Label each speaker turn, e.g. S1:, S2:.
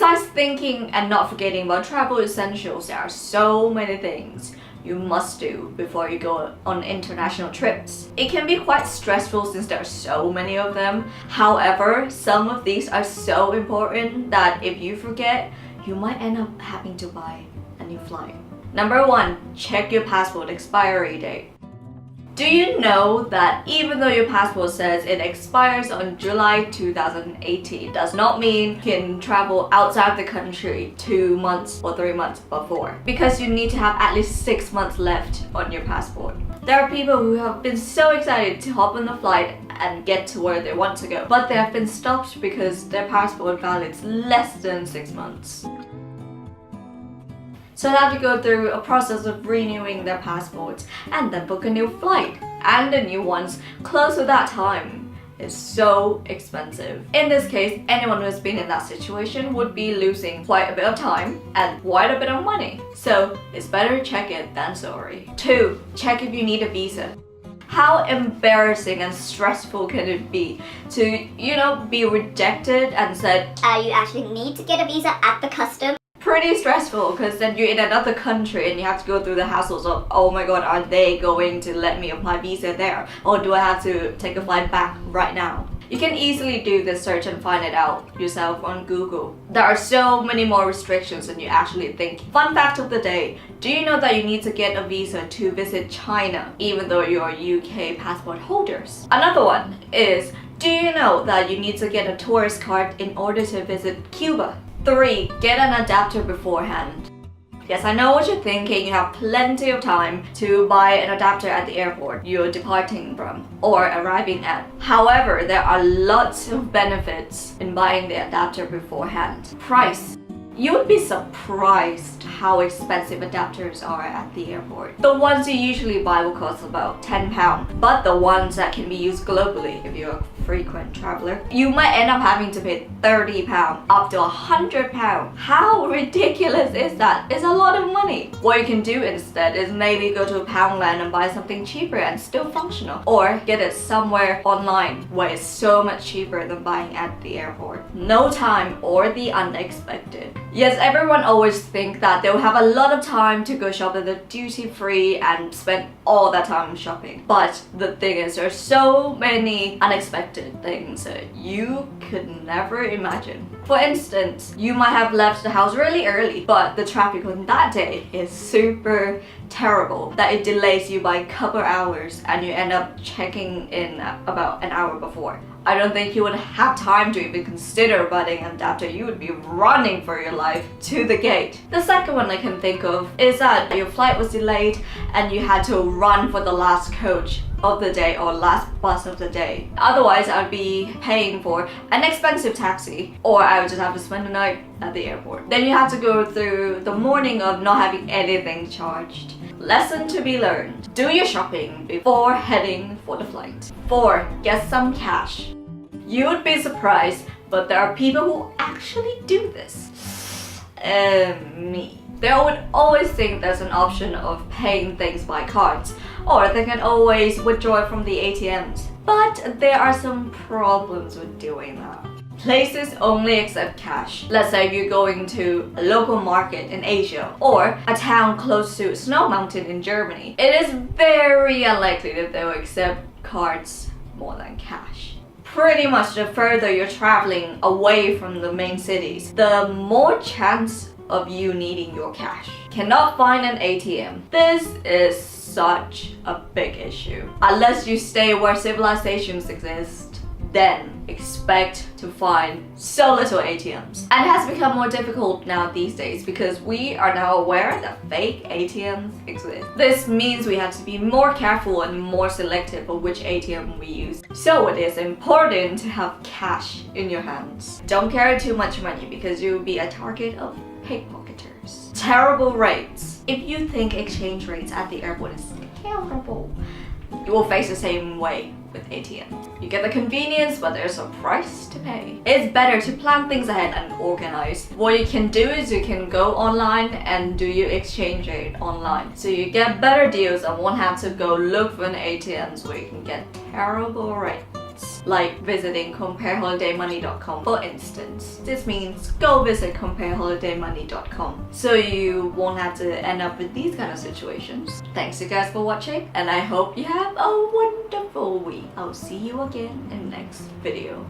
S1: Besides thinking and not forgetting about travel essentials, there are so many things you must do before you go on international trips. It can be quite stressful since there are so many of them. However, some of these are so important that if you forget, you might end up having to buy a new flight. Number 1, check your passport expiry date. Do you know that even though your passport says it expires on July 2018, does not mean you can travel outside the country 2 months or 3 months before, because you need to have at least 6 months left on your passport. There are people who have been so excited to hop on the flight and get to where they want to go, but they have been stopped because their passport valids less than 6 months. So they have to go through a process of renewing their passports and then book a new flight. And the new ones close to that time is so expensive. In this case, anyone who has been in that situation would be losing quite a bit of time and quite a bit of money. So it's better to check it than sorry. 2, check if you need a visa. How embarrassing and stressful can it be to, be rejected and said,
S2: you actually need to get a visa at the customs?
S1: Pretty stressful, because then you're in another country and you have to go through the hassles of, oh my god, are they going to let me apply visa there? Or do I have to take a flight back right now? You can easily do this search and find it out yourself on Google. There are so many more restrictions than you actually think. Fun fact of the day, do you know that you need to get a visa to visit China even though you're UK passport holders? Another one is, do you know that you need to get a tourist card in order to visit Cuba? 3, get an adapter beforehand. Yes, I know what you're thinking. You have plenty of time to buy an adapter at the airport you're departing from or arriving at. However, there are lots of benefits in buying the adapter beforehand. Price. You would be surprised how expensive adapters are at the airport. The ones you usually buy will cost about £10, but the ones that can be used globally if you're a frequent traveler, you might end up having to pay £30, up to £100. How ridiculous is that? It's a lot of money. What you can do instead is maybe go to a Poundland and buy something cheaper and still functional, or get it somewhere online where it's so much cheaper than buying at the airport. No time or the unexpected. Yes, everyone always think that they'll have a lot of time to go shop at the duty free and spend all that time shopping. But the thing is, there's so many unexpected things that you could never imagine. For instance, you might have left the house really early, but the traffic on that day is super terrible that it delays you by a couple hours and you end up checking in about an hour before. I don't think you would have time to even consider buying an adapter. You would be running for your life to the gate. The second one I can think of is that your flight was delayed and you had to run for the last coach of the day or last bus of the day. Otherwise, I'd be paying for an expensive taxi, or I would just have to spend the night at the airport. Then you have to go through the morning of not having anything charged. Lesson to be learned. Do your shopping before heading for the flight. 4, get some cash. You would be surprised, but there are people who actually do this. Me. They would always think there's an option of paying things by cards, or they can always withdraw from the ATMs. But there are some problems with doing that. Places only accept cash. Let's say you're going to a local market in Asia or a town close to a snow mountain in Germany. It is very unlikely that they will accept cards more than cash. Pretty much the further you're traveling away from the main cities, the more chance of you needing your cash. Cannot find an ATM. This is such a big issue. Unless you stay where civilizations exist, then expect to find so little ATMs. And it has become more difficult now these days because we are now aware that fake ATMs exist. This means we have to be more careful and more selective of which ATM we use. So it is important to have cash in your hands. Don't carry too much money because you will be a target of pickpocketers. Terrible rates. If you think exchange rates at the airport is terrible, you will face the same way with ATM. You get the convenience, but there's a price to pay. It's better to plan things ahead and organize. What you can do is you can go online and do your exchange rate online. So you get better deals and won't have to go look for an ATMs where you can get terrible rates. like visiting compareholidaymoney.com for instance. This means go visit compareholidaymoney.com so you won't have to end up with these kind of situations. Thanks you guys for watching, and I hope you have a wonderful week. I'll see you again in the next video.